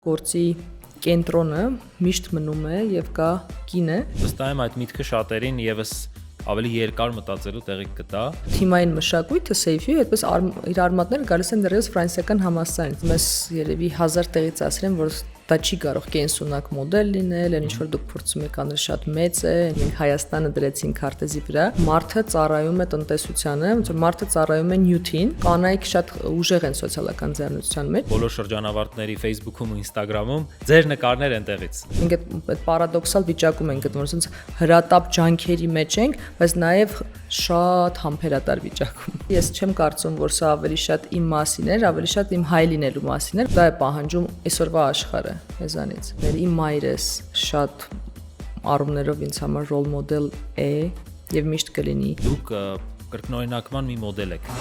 Գործի կենտրոնը միշտ մնում է եւ կա կինը։ Վստահ եմ այդ միտքը շատերին եւս ավելի երկար մտածելու տեղիք կտա։ Թիմային մշակույթը Safe-ի այդպես իր արմատները գալիս են դեռևս ֆրանսիական համալսարանից։ Մեզ երևի 1000 տեղից ասել են, որ դա չի կարող կենսունակ մոդել լինել, այն ինչ որ դուք փորձում եք անել շատ մեծ է, մենք Հայաստանը դրեցին քարտեզի վրա։ Մարդը ծառայում է տնտեսությանը, ոնց որ մարդը ծառայում է նյութին, կանայք շատ ուժեղ են սոցիալական ձեռնարկության մեջ։ Բոլոր շրջանավարտների Facebook-ում ու Instagram-ում ձեր նկարներ են տեղից։ Մենք այդ պարադոքսալ վիճակում ենք գտնվում, ասենց հրատապ ջանքերի մեջ ենք, բայց նաև շատ համբերատար վիճակում։ Ես չեմ կարծում, որ սա ավելի շատ իմ մասին էր, ավելի շատ իմ հայ լինելու մասին էր։ Դա է պահանջում այսօրվա աշխարհը մեզանից։ Իմ մայրս շատ առումներով ինձ համար ռոլ մոդել է եւ միշտ կլինի։ Դուք կրկնօրինակման մի մոդել եք։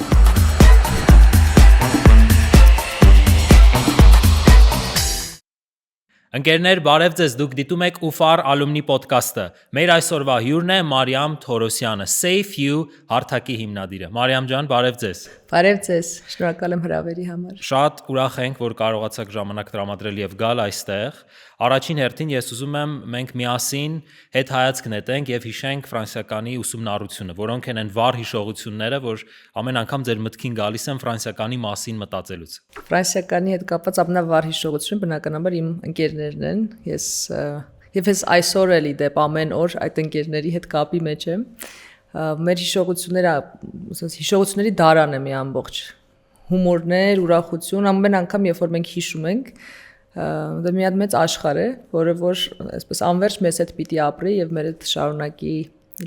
Ընկերներ, բարև ձեզ, դուք դիտում եք UFAR Alumni podcast-ը։ Մեր այսօրվա հյուրն է Մարիամ Թորոսյանը, Safe You հարթակի հիմնադիրը։ Մարիամ ջան, բարև ձեզ։ Բարև ձեզ, շնորհակալ եմ հրավերի համար։ Շատ ուրախ ենք, որ կարողացաք ժամանակ տրամադրել եւ գալ այստեղ։ Առաջին հերթին ես ուզում եմ մենք միասին հետ հայացք նետենք եւ հիշենք ֆրանսիականի ուսումնառությունը, որոնք են այն վառ հիշողությունները, որ ամեն անգամ ձեր մտքին գալիս են ֆրանսիականի մասին մտածելուց։ Ֆրանսիականի հետ կապված ամենավառ հիշողությունը բնականաբար իմ ընկերներն են։ Ես այսօր էլի դեպ ամեն օր այդ ընկերների հետ կապի մեջ եմ։ Մեր հիշողությունները, ասես հիշողությունների դարան է մի ամբողջ հումորներ, ուրախություն, ամեն անգամ երբ որ մենք հիշում ենք, դա մի հատ մեծ աշխարհ է, որը որ այսպես անverջ մեզ հետ պիտի ապրի եւ մեր հետ շարունակի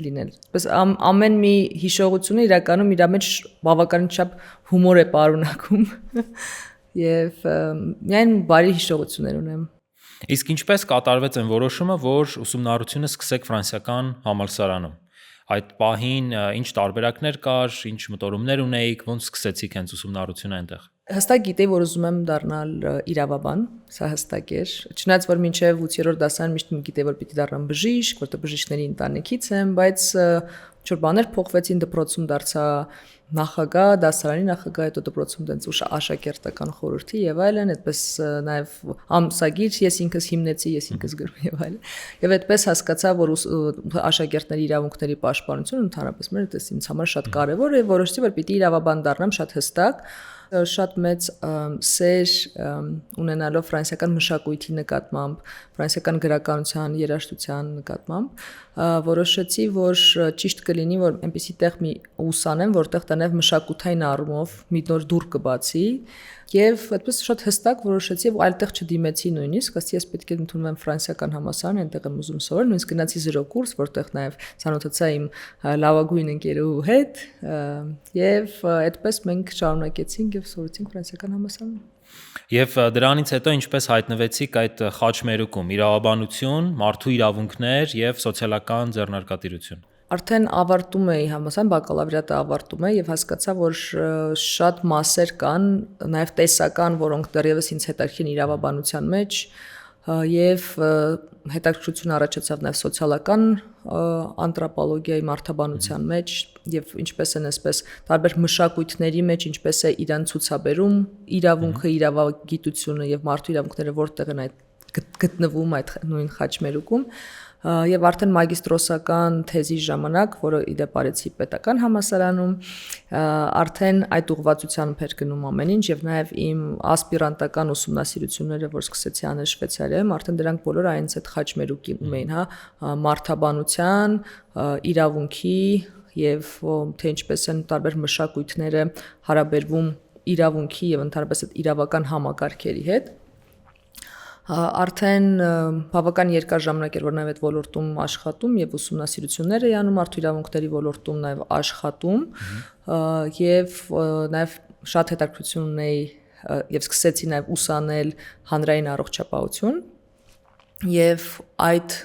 լինել։ Այսպես ամեն մի հիշողությունը իրականում իր մեջ բավականին չափ հումոր է պարունակում եւ միայն բարի հիշողություններ ունեմ։ Իսկ ինչպես կատարվեց այն որոշումը, որ ուսումնառությունը սկսեք ֆրանսիական համալսարանում։ Այդ պահին ինչ տարբերակներ կար, ինչ մտորումներ ունեիք, ոնց սկսեցիք հենց ուսումնառությունը այնտեղ։ Հստակ գիտեի, որ ուզում եմ դառնալ իրավաբան, սա հստակ էր։ Չնայած որ մինչև 8-րդ դասարան միշտ գիտեի, որ պիտի դառնամ բժիշկ, որտեղ բժիշկների ընտանիքից եմ, բայց ինչ-որ բաներ փոխվեցին, դպրոցում դարձա նախագահ, դասարանի նախագահ, հետո դպրոցում դենց ուշ աշակերտական խորհրդի եւ այլն, այդպես նաեւ ամսագիր ես ինքս հիմնեցի, ես ինքս գրում եւ այլն։ Եվ այդպես հասկացա, որ աշակերտների իրավունքների պաշտպանությունը ընդհանրապես մեր այդպես ինձ համար շատ կարեւոր է, որոշեցի, որ պիտի իրավաբան դառնամ շատ հստակ, շատ մեծ սեր ունենալով ֆրանսիական մշակույթի նկատմամբ, ֆրանսիական գրականության, երաժշտության նկատմամբ, որոշեցի, որ ճիշտ կլինի, որ այնպեսի տեղ մի ուսանեմ, որտեղ տանև մշակութային առումով մի նոր դուռ կբացի, եւ այդպես շատ հստակ որոշեցի եւ այլտեղ չդիմեցի նույնիսկ, ասեցի ես պետք է ընդունվեմ ֆրանսիական համալսարան, այնտեղ եմ ուզում սովորել, նույնիսկ գնացի 0 կուրս, որտեղ նաեւ ցանոթացա իմ լավագույն ընկերուհու հետ եւ այդպես մենք շարունակեցինք եւ սովորեցինք ֆրանսիական համալսարանում։ Եվ դրանից հետո ինչպես հայտնվեցիք այդ խաչմերուկում՝ իրավաբանություն, մարդու իրավունքներ եւ սոցիալական ձեռնարկատիրություն։ Արդեն ավարտում էի համալսարան, բակալավրիատը ավարտում էի եւ հասկացա, որ շատ մասեր կան, նաեւ տեսական, որոնք դեռևս ինձ հետաքրքիր իրավաբանության մեջ եւ հետաքրքրություն առաջացավ նաեւ սոցիալական անթրոպոլոգիայի մարդաբանության մեջ եւ ինչպես են այսպես տարբեր մշակույթների մեջ ինչպես է իրան ցուցաբերում իրավունքը, իրավագիտությունը եւ մարդու իրավունքները որտեղ են այդ գտնվում այդ նույն խաչմերուկում եւ արդեն մագիստրոսական թեզի ժամանակ, որը իդեպ արեցի պետական համալսարանում, արդեն այդ ուղղվածությամբ էր գնում ամեն ինչ եւ նաեւ իմ ասպիրանտական ուսումնասիրությունները, որ սկսեցի անել Շվեյցարիայում, արդեն դրանք բոլորը այնց այդ խաչմերուկում էին, մարդաբանության, իրավունքի եւ թե ինչպես են տարբեր մշակույթները հարաբերվում իրավունքի եւ ընդհանրապես այդ իրավական համակարգերի հետ։ Արդեն բավական երկար ժամանակ էր որ նաև այդ ոլորտում աշխատում եւ ուսումնասիրություններ էի անում մարդու իրավունքների ոլորտում նաև աշխատում եւ նաև շատ հետաքրքրություն ունեի եւ սկսեցի նաև ուսանել հանրային առողջապահություն եւ այդ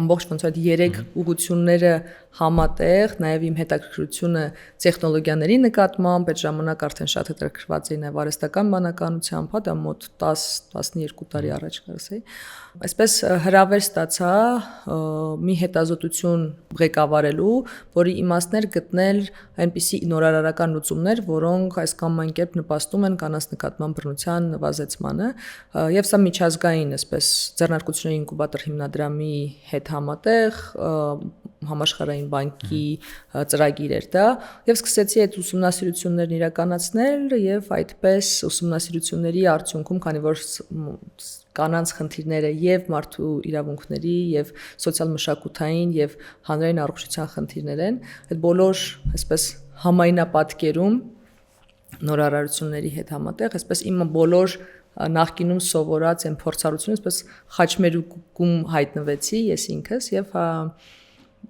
ամբողջ ոնց այդ երեք ուղղությունները համատեղ, նաև իմ հետաքրքրությունը տեխնոլոգիաների նկատմամբ, այդ ժամանակ արդեն շատ հետաքրքրված էի նաև արհեստական բանականությամբ, հա, դա մոտ 10-12 տարի առաջ կարասեի։ Այսպես հրավեր ստացա մի հետազոտություն ղեկավարելու, որի իմաստներ գտնել այնպիսի նորարարական լուծումներ, որոնք այս կամ այն կերպ նպաստում են կանանց նկատմամբ բռնության նվազեցմանը, եւ սա միջազգային, այսպես ձեռնարկությունների ինկուբատոր հիմնադրամի հետ համատեղ համաշխարհային բանկի ծրագիր էր դա եւ սկսեցի այդ ուսումնասիրություններն իրականացնել եւ այդպես ուսումնասիրությունների արդյունքում, քանի որ կանանց խնդիրները եւ մարդու իրավունքների եւ սոցիալ-մշակութային եւ հանրային առողջության խնդիրներ են, այդ բոլոր այսպես համայնապատկերում նորարարությունների հետ համատեղ, այսպես իմ բոլոր նախկինում սովորած այն փորձառությունները, այսպես խաչմերուկում հայտնվեցի ես ինքս եւ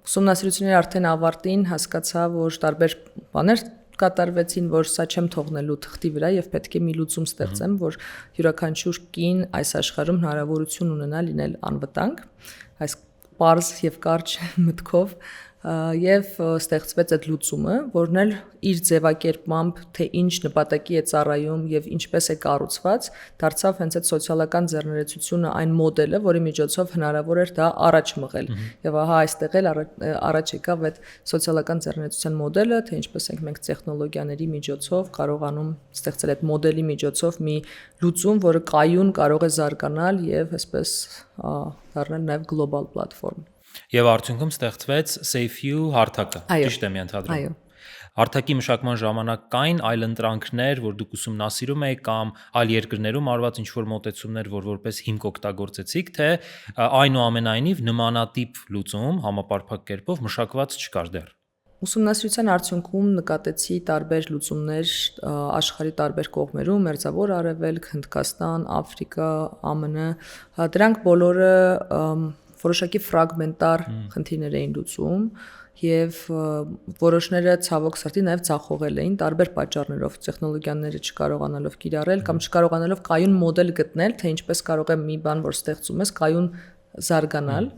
ուսումնասիրությունների արդեն ավարտին հասկացա, որ տարբեր բաներ կատարվեցին, որ սա չեմ թողնելու թղթի վրա եւ պետք է մի լուծում ստեղծեմ, որ յուրաքանչյուր կին այս աշխարհում հնարավորություն ունենա լինել անվտանգ, այս պարզ եւ կարճ մտքով եւ ստեղծվեց այդ լուծումը, որն էլ իր ձևակերպմամբ թե ինչ նպատակի է ծառայում եւ ինչպես է կառուցված, դարձավ հենց այդ սոցիալական ձեռներեցությունը այն մոդելը, որի միջոցով հնարավոր էր դա առաջ մղել։ Եվ ահա այստեղ էլ առաջ եկավ այդ սոցիալական ձեռներեցության մոդելը, թե ինչպես ենք մենք տեխնոլոգիաների միջոցով կարողանում ստեղծել այդ մոդելի միջոցով մի լուծում, որը կայուն կարող է զարգանալ եւ այսպես դառնալ նաեւ գլոբալ պլատֆորմ։ Եվ արդյունքում ստեղծվեց SafeU հարթակը, ճիշտ եմ ենթադրում։ Այո։ Հարթակի մշակման ժամանակ կային այլ ընտրանքներ, որ դուք ուսումնասիրում եք կամ այլ երկրներում արված ինչ-որ մոտեցումներ, որ որպես հիմք օգտագործեցիք, թե այնուամենայնիվ նմանատիպ լուծում համապարփակ կերպով մշակված չկար դեռ։ Ուսումնասիրության արդյունքում նկատեցի տարբեր լուծումներ աշխարհի տարբեր կողմերում, Մերձավոր Արևելք, Հնդկաստան, Աֆրիկա, ԱՄՆ, դրանք բոլորը որոշակի ֆրագմենտար խնդիրներ էին լուծում եւ որոշները ցավոք սրտի նաեւ ցախողել էին տարբեր պատճառներով, տեխնոլոգիաները չկարողանալով կիրառել կամ չկարողանալով կայուն մոդել գտնել, թե ինչպես կարող է մի բան, որ ստեղծում ես, կայուն զարգանալ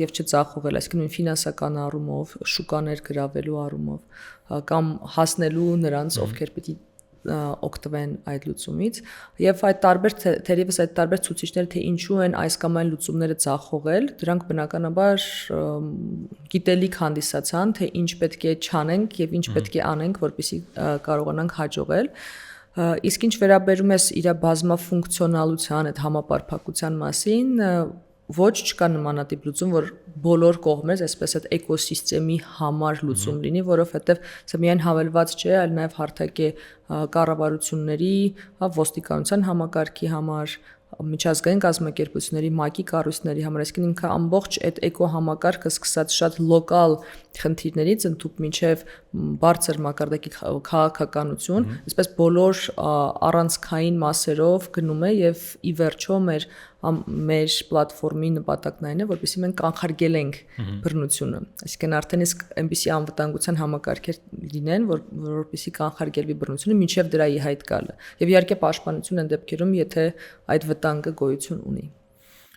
եւ չծախողել, այսինքն ֆինանսական առումով, շուկաներ գրավելու առումով կամ հասնելու նրանց, ովքեր պիտի օգտվեն այդ լուծումից եւ այդ տարբեր թերևս այդ տարբեր ցուցիչները թե ինչու են այս կամ այն լուծումները ցախողել, դրանք բնականաբար գիտելիք հանդիսացան, թե ինչ պետք է չանենք եւ ինչ պետք է անենք, որպեսզի կարողանանք հաջողել։ Իսկ ինչ վերաբերում է իր բազմաֆունկցիոնալության, այդ համապարփակության մասին, ոչ չկա նմանատիպ լուծում, որ բոլոր կողմերից այսպես այդ էկոսիստեմի համար լուծում լինի, որովհետև սա միայն հավելված չէ, այլ նաև հարթակ է կառավարությունների, ոստիկանության համակարգի համար, միջազգային կազմակերպությունների, ՄԱԿ-ի կառույցների համար, այսինքն ինքը ամբողջ այդ էկոհամակարգը սկսած շատ լոկալ խնդիրներից ընդհուպ մինչև բարձր մակարդակի քաղաքականություն, այսպես բոլոր առանցքային մասերով գնում է եւ ի վերջո մեր պլատֆորմի նպատակն այն է, որպեսզի մենք կանխարգելենք բռնությունը, այսինքն արդեն իսկ այնպիսի անվտանգության համակարգեր լինեն, որպեսզի կանխարգելվի բռնությունը մինչև դրա ի հայտ գալը։ Եվ իհարկե պաշտպանություն են դեպքերում, եթե այդ վտանգը գոյություն ունի։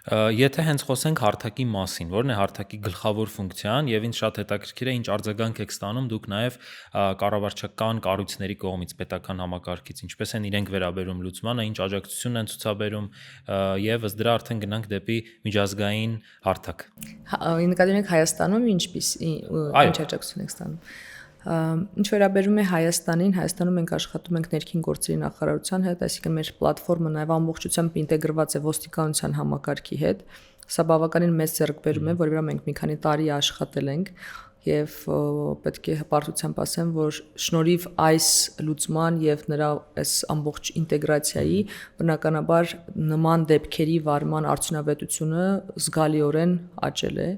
Եթե հենց խոսենք հարթակի մասին, որն է հարթակի գլխավոր ֆունկցիան եւ ինձ շատ հետաքրքիր է ինչ արձագանք եք ստանում դուք նաեւ կառավարչական կառույցների կողմից պետական համակարգից, ինչպես են իրենք վերաբերում լուծմանը, ինչ աջակցություն են ցուցաբերում եւ ըստ դրա արդեն գնանք դեպի միջազգային հարթակ։ Նկատի ունեք Հայաստանում ինչ աջակցություն եք ստանում։ Ինչ վերաբերում է Հայաստանում մենք աշխատում ենք ներքին գործերի նախարարության հետ, այսինքն մեր պլատֆորմը նաև ամբողջությամբ ինտեգրված է ոստիկանության համակարգի հետ։ Սա բավականին մեծ ձեռքբերում է, որի վրա մենք մի քանի տարի աշխատել ենք եւ պետք է հպարտությամբ ասեմ, որ շնորհիվ այս լուծման եւ նրա այս ամբողջ ինտեգրացիայի բնականաբար նման դեպքերի վարման արդյունավետությունը զգալիորեն աճել է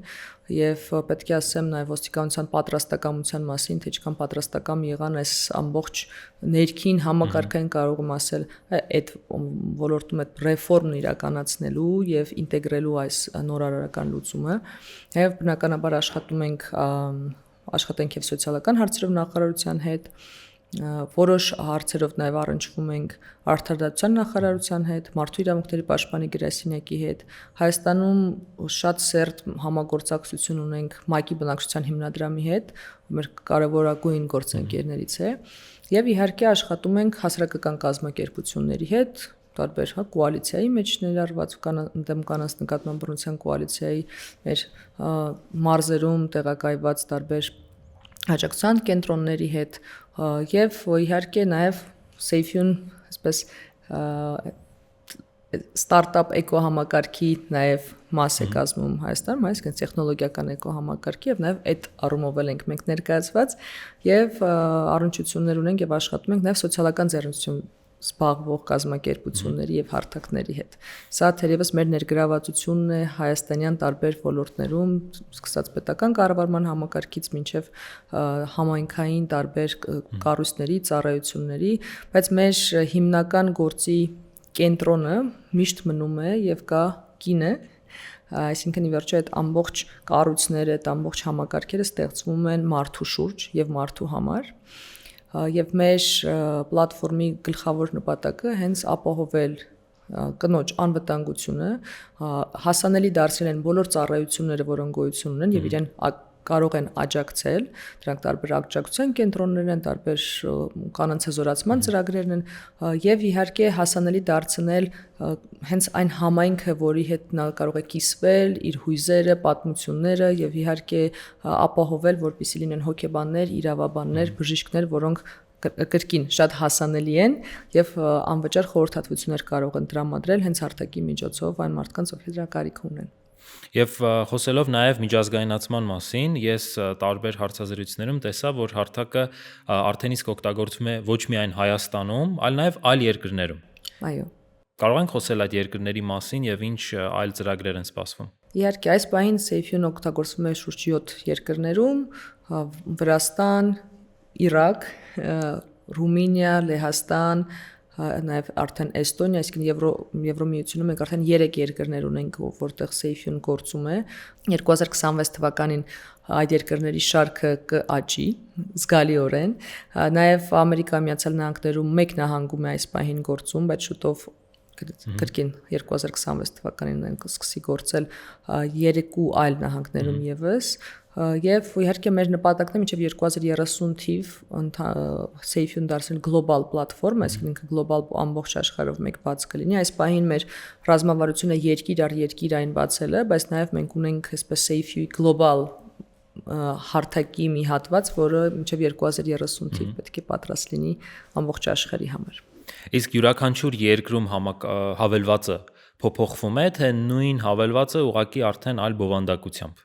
եւ պետք է ասեմ նաեւ ոստիկանության պատրաստակամության մասին, թե ինչքան պատրաստակամ եղան այս ամբողջ ներքին համակարգային կարող եմ ասել այդ ոլորտում այդ ռեֆորմն իրականացնելու եւ ինտեգրելու այս նորարարական լուծումը եւ բնականաբար աշխատում ենք աշխատենք եւ սոցիալական հարցերով նախարարության հետ որոշ հարցերով նաև առնչվում ենք Արդարադատության նախարարության հետ, Մարդու իրավունքների պաշտպանի գրասենյակի հետ։ Հայաստանում շատ սերտ համագործակցություն ունենք ՄԱԿ-ի բնակչության հիմնադրամի հետ, մեր կարևորագույն գործընկերներից է, եւ իհարկե աշխատում ենք հասարակական կազմակերպությունների հետ, տարբեր կոալիցիայի մեջ ներառված դեմ կանանց նկատմամբ բռնության կոալիցիայի մեր մարզերում տեղակայված տարբեր աջակցության կենտրոնների հետ եւ իհարկե նաեւ Safe-յուն այսպես ստարտափ էկոհամակարգի նաեւ մաս է կազմում Հայաստանում, այսինքն տեխնոլոգիական էկոհամակարգի եւ նաեւ այդ առումով ենք մենք ներկայացված եւ առնչություններ ունենք եւ աշխատում ենք նաեւ սոցիալական ձեռնարկություն սպառվող կազմակերպությունների եւ հարթակների հետ։ Սա թերևս մեր ներգրավվածությունն է հայաստանյան տարբեր ոլորտներում, սկսած պետական կառավարման համակարգից մինչեւ համայնքային տարբեր կառույցների, ծառայությունների, բայց մեր հիմնական գործի կենտրոնը միշտ մնում է եւ կա կինը, այսինքն ի վերջո այդ ամբողջ կառույցները, այդ ամբողջ համակարգերը ստեղծվում են մարդու շուրջ եւ մարդու համար։ Եվ մեր պլատֆորմի գլխավոր նպատակը հենց ապահովել կնոջ անվտանգությունը, հասանելի դարձնել են բոլոր ծառայությունները, որոնք գոյություն ունեն եւ իրեն կարող են աջակցել, դրանք տարբեր աջակցության կենտրոններ են, տարբեր կանանց հզորացման ծրագրերն են եւ իհարկե հասանելի դարձնել հենց այն համայնքը, որի հետ նա կարող է կիսվել, իր հույզերը, պատմությունները եւ իհարկե ապահովել, որպեսզի լինեն հոգեբաններ, իրավաբաններ, բժիշկներ, որոնք կրկին շատ հասանելի են եւ անվճար խորհրդատվություններ կարող են տրամադրել հենց հարթակի միջոցով այն մարդկանց, ովքեր դրա կարիք ունեն։ Եվ խոսելով նաև միջազգայնացման մասին, ես տարբեր հարցազրույցներում տեսա, որ հարթակը արդեն իսկ օգտագործվում է ոչ միայն Հայաստանում, այլ նաև այլ երկրներում։ Այո։ Կարող ենք խոսել այդ երկրների մասին եւ ինչ այլ ծրագրեր են սպասվում։ Իհարկե, այս պահին Safe-յուն օգտագործվում է շուրջ 7 երկրներում՝ Վրաստան, Իրաք, Ռումինիա, Լեհաստան, նաև արդեն Էստոնիա, այսինքն Եվրոմիությունում մենք արդեն 3 երկրներ ունենք, որտեղ Safe-յուն գործում է։ 2026 թվականին այդ երկրների շարքը կաճի զգալիորեն։ Նաև Ամերիկայի Միացյալ Նահանգներում 1 նահանգում է այս պահին գործում, բայց շուտով կրկին 2026 թվականին են կսկսի գործել 3 այլ նահանգներում եւս եւ իհարկե մեր նպատակն է մինչեւ 2030 թիվ Safe-յուն դարձնել գլոբալ պլատֆորմ, այսինքն գլոբալ ամբողջ աշխարհով մեկ բաց կլինի։ Այս պահին մեր ռազմավարությունը երկիր առ երկիր այն բացել է, բայց նաեւ մենք ունենք այսպես Safe-յի գլոբալ հարթակի մի հատված, որը մինչեւ 2030 թիվ պետք է պատրաստ լինի ամբողջ աշխարհի համար։ Իսկ յուրաքանչյուր երկրում հավելվածը փոփոխվում է, թե նույն հավելվածը ուղղակի արդեն այլ բովանդակությամբ։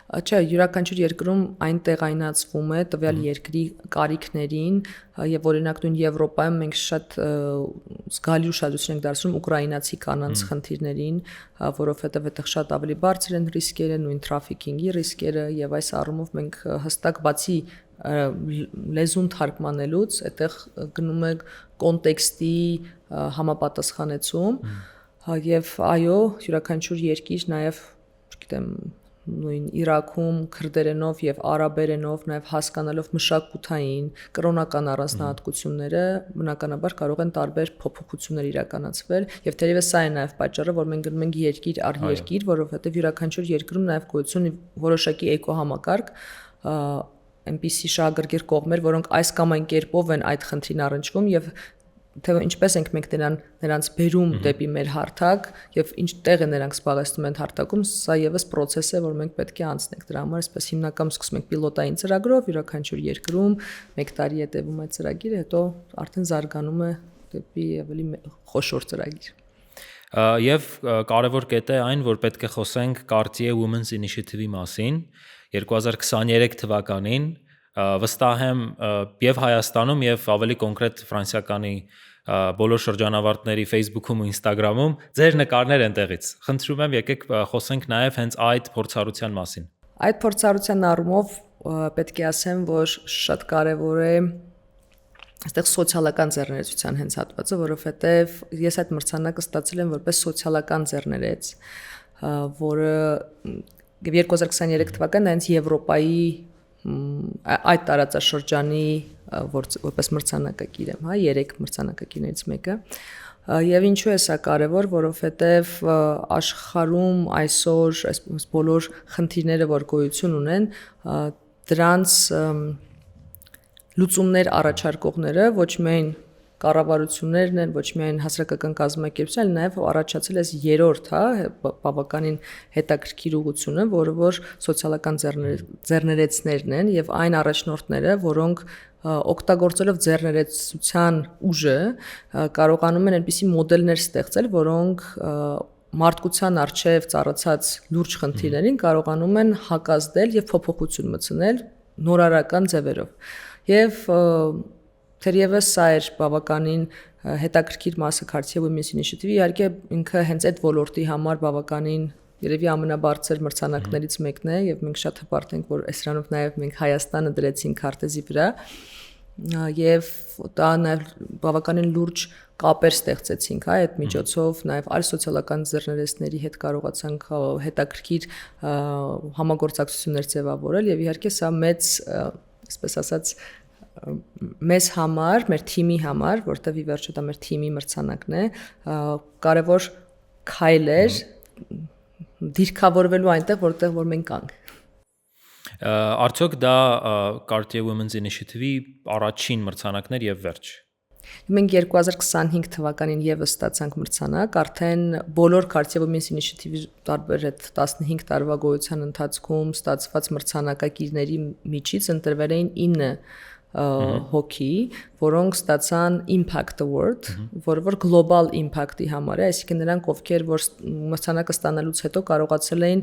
Չէ, յուրաքանչյուր երկրում այն տեղայնացվում է տվյալ երկրի կարիքներին եւ օրինակ նույն Եվրոպայում մենք շատ զգալի ուշադրություն ենք դարձնում ուկրաինացի կանանց խնդիրներին, որովհետեւ այդտեղ շատ ավելի բարձր են ռիսկերը, նույն թրաֆիքինգի ռիսկերը եւ այս առումով մենք հստակ բացի լեզուն թարգմանելուց այդտեղ գնում է կոնտեքստի համապատասխանեցում եւ այո, յուրաքանչյուր երկիր նաեւ, չգիտեմ, նույն Իրաքում քրդերենով եւ արաբերենով նաեւ հասկանալով մշակութային կրոնական առանձնահատկությունները բնականաբար կարող են տարբեր փոփոխություններ իրականացվել եւ թերևս սա է նաեւ պատճառը որ մենք գնում ենք երկիր առ երկիր, որովհետեւ յուրաքանչյուր երկրում նաեւ գոյություն ունի որոշակի էկոհամակարգ այնպիսի շահագրգիռ կողմեր, որոնք այս կամ այն կերպով են այդ խնդրին առնչվում եւ թե ինչպես ենք մենք նրանց բերում դեպի մեր հարթակ եւ ինչ տեղ է նրանք զբաղեցնում են հարթակում, սա եւս process է, որ մենք պետք է անցնենք։ Դրա համար այսպես հիմնականում սկսում ենք պիլոտային ծրագրով, յուրաքանչյուր երկրում 1 տարի է տևում այդ ծրագիրը, հետո արդեն զարգանում է դեպի ավելի խոշոր ծրագիր։ Եվ կարևոր կետ է այն, որ պետք է խոսենք Cartier Women's Initiative-ի մասին 2023 թվականին վստահ եմ եւ Հայաստանում եւ ավելի կոնկրետ ֆրանսիականի բոլոր շրջանավարտների Facebook-ում ու Instagram-ում ձեր նկարներ են տեղից։ Խնդրում եմ եկեք խոսենք նաեւ հենց այդ փորձառության մասին։ Այդ փորձառության առումով պետք է ասեմ, որ շատ կարևոր է այստեղ սոցիալական ձեռներեցության հենց հատվածը, որովհետեւ ես այդ մրցանակը ստացել եմ որպես սոցիալական ձեռներեց, որը 2023 թվականին հենց Եվրոպայի այդ տարածաշրջանի որպես մրցանակակիր եմ, հա, 3 մրցանակակիրներից մեկը։ Եվ ինչու է սա կարևոր, որովհետև աշխարհում այսօր այս բոլոր խնդիրները, որ գոյություն ունեն, դրանց լուծումներ առաջարկողները ոչ միայն կառավարություններն են, ոչ միայն հասարակական կազմակերպությունները, այլ նաև առաջացել է 3-րդ, հա, բավականին հետաքրքիր ուղղությունը, որը որ սոցիալական ձեռներեցներն են եւ այն առաջնորդները, որոնք օգտագործելով ձեռներեցության ուժը կարողանում են այնպիսի մոդելներ ստեղծել, որոնք մարդկության արժեվ ծառացած լուրջ խնդիրներին կարողանում են հակազդել եւ փոփոխություն մտցնել նորարարական ձևերով։ Եվ թերևս սա էր բավականին հետաքրքիր մասը Cartier Women's Initiative-ի, իհարկե ինքը հենց այդ ոլորտի համար բավականին երևի ամենաբարձր մրցանակներից մեկն է եւ մենք շատ հպարտ ենք, որ այսրանով նաեւ մենք Հայաստանը դրեցինք քարտեզի վրա եւ դա նաեւ բավականին լուրջ կապեր ստեղծեցինք, հա, այդ միջոցով նաեւ այլ սոցիալական ձեռներեցների հետ կարողացանք հետաքրքիր համագործակցություններ ձևավորել եւ իհարկե սա մեծ, այսպես ասած, մեզ համար, մեր թիմի համար, որտեղ ի վերջո դա մեր թիմի մրցանակն է, կարևոր քայլ էր դիրքավորվելու այնտեղ, որտեղ որ մենք կանք։ Արդյոք դա Cartier Women's Initiative-ի առաջին մրցանակն էր եւ վերջ։ Մենք 2025 թվականին եւս ստացանք մրցանակ, արդեն բոլոր Cartier Women's Initiative-ի տարբեր այդ 15 տարվա գոյության ընթացքում ստացված մրցանակակիրների միջից ընտրվել էին 9 հոգի, որոնք ստացան Impact Award, որը որ Global Impact-ի համար է, այսինքն նրանք ովքեր որ մրցանակը ստանալուց հետո կարողացել էին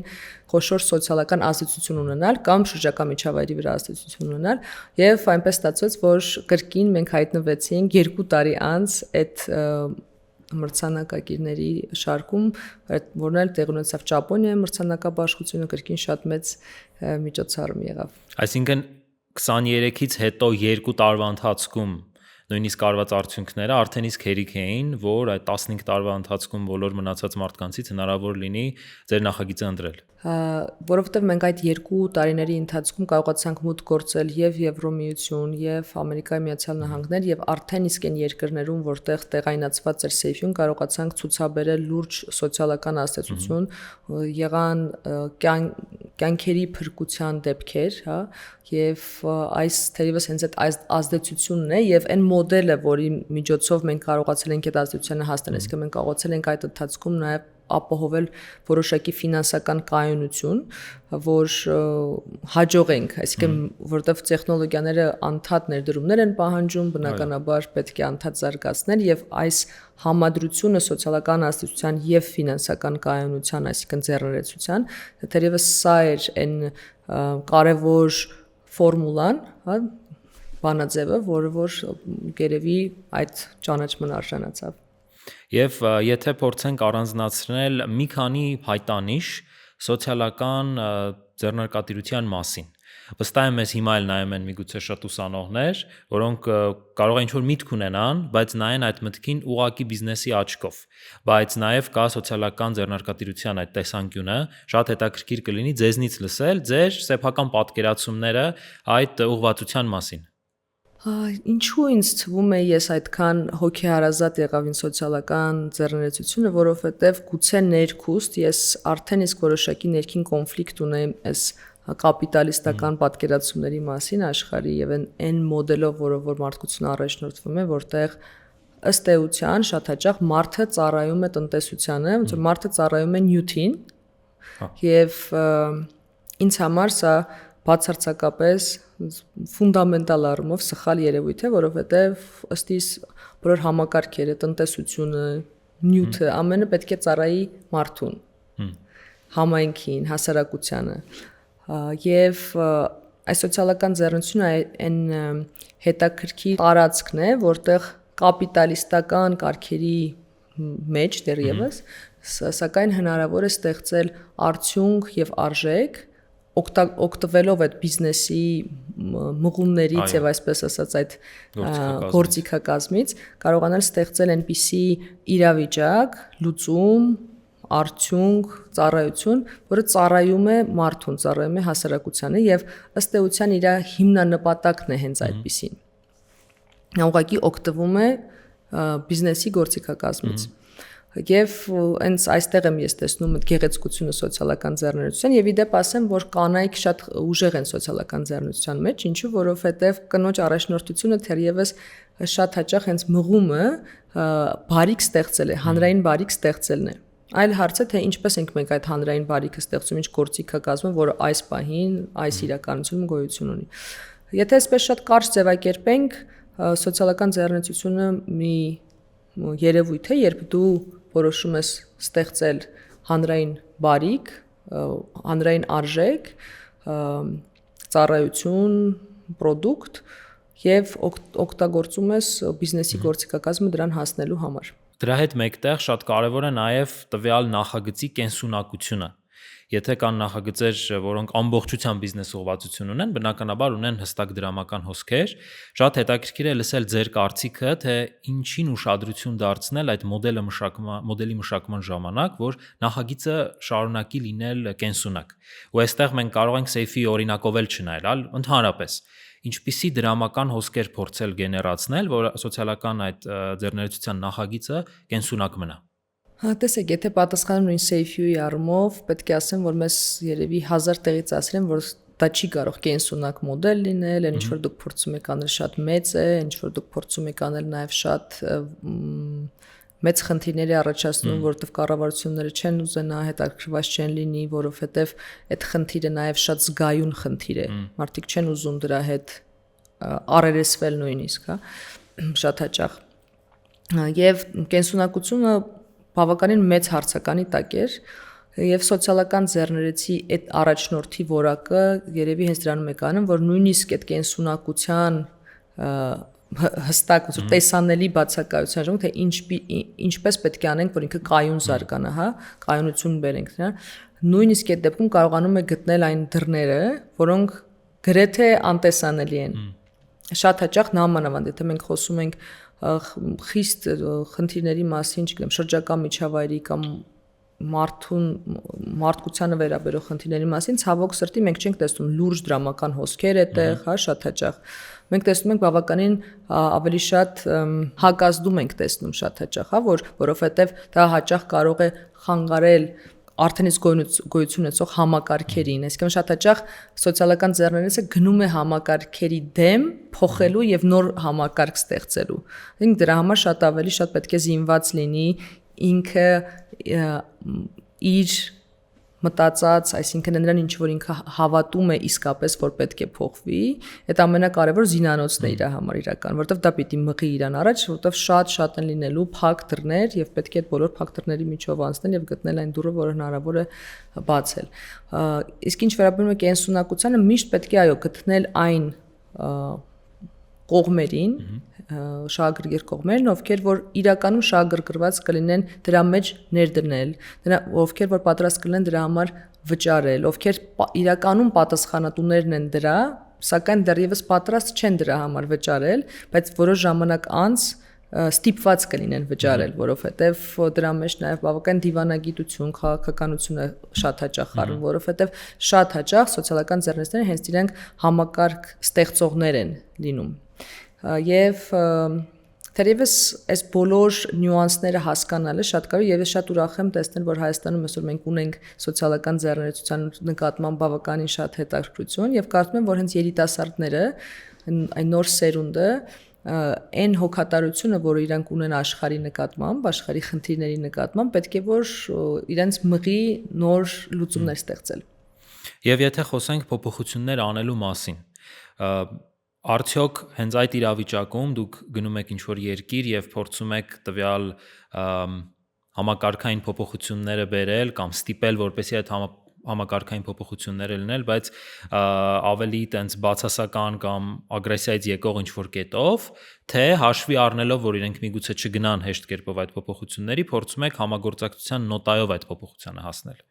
խոշոր սոցիալական ազդեցություն ունենալ կամ շրջակա միջավայրի վրա ազդեցություն ունենալ, եւ այնպես ստացվեց, որ կրկին մենք հայտնվեցինք 2 տարի անց այդ մրցանակակիրների շարքում, որն էլ տեղ ունեցավ Ճապոնիայի մրցանակաբաշխությունը, կրկին շատ մեծ միջոցառում եղավ։ Այսինքն 23-ից հետո 2 տարվա ընթացքում նույնիսկ արված արդյունքները արդեն իսկ հերիք էին, որ այդ 15 տարվա ընթացքում բոլոր մնացած մարդկանցից հնարավոր լինի ձեր նախագիծը ընտրել։ Որովհետև մենք այդ 2 տարիների ընթացքում կարողացանք մուտք գործել եւ Եվրոմիություն, եւ Ամերիկայի Միացյալ Նահանգներ, եւ արդեն իսկ այն երկրներում, որտեղ տեղայնացված էր SAFE-ում, կարողացանք ցուցաբերել լուրջ սոցիալական ազդեցություն, եղան կյանքերի փրկության դեպքեր, հա, եւ այս թերևս հենց այդ ազդեցությունն է եւ այն մոդելը, որի միջոցով մենք կարողացել ենք այդ ազդեցությանը հասնել, այսինքն մենք կարողացել ենք այդ ընթացքում նաեւ ապահովել որոշակի ֆինանսական կայունություն, որ հաջողենք, այսինքն որտեղ տեխնոլոգիաները անդադ ներդրումներ են պահանջում, բնականաբար պետք է անդադ զարգացնել եւ այս համադրությունը սոցիալական ազդեցության եւ ֆինանսական կայունության, այսինքն ձեռներեցության, թերևս սա էր այն կարևոր ֆորմուլան, հա, բանաձևը, որը որ գերեւի այդ ճանաչման արժանացավ։ Եվ եթե փորձենք առանձնացնել մի քանի հայտանիշ սոցիալական ձեռնարկատիրության մասին, վստահ եմ, ես հիմա էլ նայում են միգուցե շատ ուսանողներ, որոնք կարող են ինչ-որ միտք ունենան, բայց նայեն այդ մտքին ուղղակի բիզնեսի աչքով, բայց նաև կա սոցիալական ձեռնարկատիրության այդ տեսանկյունը, շատ հետաքրքիր կլինի ձեզնից լսել ձեր սեփական պատկերացումները այդ ուղղվածության մասին։ Ինչու ինձ թվում է ես այդքան հոգեհարազատ եղավ ինձ սոցիալական ձեռներեցությունը, որովհետև գուցե ներքուստ ես արդեն իսկ որոշակի ներքին կոնֆլիկտ ունեմ այս կապիտալիստական պատկերացումների մասին աշխարհի եւ այն մոդելով, որով որ մարդկությունը առաջնորդվում է, որտեղ ըստ էության շատ հաճախ մարդը ծառայում է տնտեսությանը, ոնց որ մարդը ծառայում է նյութին եւ ինձ համար սա բացարձակապես ֆունդամենտալ առումով սխալ երևույթ է, որովհետև ըստ իս բոլոր համակարգերը, տնտեսությունը, նյութը, ամենը պետք է ծառայի մարդուն, համայնքին, հասարակությանը։ Եվ այս սոցիալական ձեռնությունը այն հետաքրքիր տարածքն է, որտեղ կապիտալիստական կարգերի մեջ դեռևս, սակայն հնարավոր է ստեղծել արդյունք եւ արժեք օգտվելով այդ բիզնեսի մղումներից եւ այսպես ասած այդ գործիքակազմից կարողանալ ստեղծել այնպիսի իրավիճակ, լուծում, արդյունք, ծառայություն, որը ծառայում է մարդուն, ծառայում է հասարակությանը եւ ըստ էության իր հիմնանպատակն է հենց այդպիսին։ ուղղակի օգտվում է բիզնեսի գործիքակազմից։ Եվ հենց այստեղ եմ ես տեսնում այդ գեղեցկությունը սոցիալական ձեռներեցության եւ իդեպ ասեմ, որ կանայք շատ ուժեղ են սոցիալական ձեռներեցության մեջ, ինչու որովհետեւ կնոջ առաջնորդությունը թերևս շատ հաճախ հենց մղումը բարիք ստեղծել է, հանրային բարիք ստեղծելն է։ Այլ հարց է, թե ինչպես ենք մենք այդ հանրային բարիքը ստեղծում, ինչ գործիքա կազմում, որը այս պահին, այս իրականությունում գոյություն ունի։ Եթե այսպես շատ կարճ ձևակերպենք, սոցիալական ձեռնեցությունը մի երևույթ է, երբ դու որոշում ես ստեղծել հանրային բարիք, հանրային արժեք, ծառայություն, պրոդուկտ եւ օգտագործում ես բիզնեսի գործիքակազմը դրան հասնելու համար։ Դրա հետ մեկտեղ շատ կարևոր է նաև տվյալ նախագծի կենսունակությունը։ Եթե կան նախագծեր, որոնք ամբողջությամբ բիզնես ուղղվածություն ունեն, բնականաբար ունեն հստակ դրամական հոսքեր, շատ հետաքրքիր է լսել ձեր կարծիքը, թե ինչին ուշադրություն դարձնել այդ մոդելի մշակման ժամանակ, որ նախագիծը շարունակի լինել կենսունակ։ Ու այստեղ մենք կարող ենք Safe-ի օրինակով էլ չնայել, ընդհանրապես ինչպիսի դրամական հոսքեր փորձել գեներացնել, որ սոցիալական այդ ձեռներեցության նախագիծը կենսունակ մնա։ Տեսեք, եթե պատասխանում նույն Safe-ի առումով, պետք է ասեմ, որ մեզ երևի 1000 տեղից ասեն, որ դա չի կարող կենսունակ մոդել լինել, այն ինչ որ դուք փորձում եք անել շատ մեծ է, ինչ որ դուք փորձում եք անել նաև շատ մեծ խնդիրների առաջացնում, որովհետև կառավարությունները չեն ուզենա, հետաքրքրված չեն լինի, որովհետև այդ խնդիրը նաև շատ զգայուն խնդիր է։ Մարդիկ չեն ուզում դրա հետ առերեսվել նույնիսկ, հա, շատ հաճախ։ Եվ կենսունակությունը բավականին մեծ հարցականի տակ էր, եւ սոցիալական ձեռներեցի այդ առաջնորդի որակը երևի հենց դրանում է կանում, որ նույնիսկ այդ կենսունակության հստակ տեսանելի բացակայության ժամ, թե ինչպես պետք է անենք, որ ինքը կայուն զարգանա, հա, կայունություն բերենք դրան, նույնիսկ այդ դեպքում կարողանում է գտնել այն դռները, որոնք գրեթե անտեսանելի են։ Շատ հաճախ նամանավանդ, եթե մենք խոսում ենք խիստ խնդիրների մասին, չգիտեմ, շրջակա միջավայրի կամ մարդկությանը վերաբերող խնդիրների մասին, ցավոք սրտի մենք չենք տեսնում լուրջ դրամական հոսքեր այդտեղ, հա, շատ հաճախ։ Մենք տեսնում ենք բավականին ավելի շատ հակազդում ենք տեսնում շատ հաճախ, հա, որովհետև դա հաճախ կարող է խանգարել արդեն իսկ գոյություն ունեցող համակարգերին, այսինքն շատ հաճախ սոցիալական ձեռներեցը գնում է համակարգերի դեմ փոխելու եւ նոր համակարգ ստեղծելու։ Այսինքն դրա համար շատ ավելի շատ պետք է զինված լինի ինքը իր մտածած, այսինքն նրան ինչ որ ինքը հավատում է իսկապես որ պետք է փոխվի, այդ ամենակարևոր զինանոցն է իր համար իրական, որովհետև դա պիտի մղի իրան առաջ, որովհետև շատ են լինելու փակ դռներ եւ պետք է այդ բոլոր փակ դռների միջով անցնել եւ գտնել այն դուռը, որը հնարավոր է բացել։ Իսկ ինչ վերաբերում է կենսունակությանը, միշտ պետք է այո գտնել այն կողմերին, շահագրգիռ կողմերն, ովքեր որ իրականում շահագրգռված կլինեն դրա մեջ ներդնել, ովքեր որ պատրաստ կլինեն դրա համար վճարել, ովքեր իրականում պատասխանատուներն են դրա, սակայն դեռևս պատրաստ չեն դրա համար վճարել, բայց որոշ ժամանակ անց ստիպված կլինեն վճարել, որովհետև դրա մեջ նաև բավական դիվանագիտություն, քաղաքականություն է շատ հաճախ առնում, որովհետև շատ հաճախ սոցիալական ձեռնարկները հենց իրենք համակարգ ստեղծողներ են լինում։ Եվ թերևս այս բոլոր նյուանսները հասկանալը շատ կարևոր եւ ես շատ ուրախ եմ տեսնել, որ Հայաստանում այսօր մենք ունենք սոցիալական ձեռնարկության նկատմամբ բավականին շատ հետաքրքրություն եւ կարծում եմ, որ հենց երիտասարդները, այն նոր սերունդը այն հոգատարությունը, որը իրանք ունեն աշխարհի նկատմամբ, աշխարհի խնդիրների նկատմամբ, պետք է որ իրենց մղի նոր լուծումներ ստեղծել։ Եվ եթե խոսենք փոփոխություններ անելու մասին, արդյոք հենց այդ իրավիճակում դուք գնում եք ինչ-որ երկիր եւ փորձում եք տվյալ համակարգային փոփոխությունները բերել կամ ստիպել, որպեսզի այդ համակարգային փոփոխությունները լինել, բայց ավելի տենց բացասական կամ ագրեսիայից եկող ինչ-որ կետով, թե հաշվի առնելով, որ իրենք միգուցե չգնան հեշտ կերպով այդ փոփոխությունների, փորձում եք համագործակցության նոտայով այդ փոփոխությանը հասնել։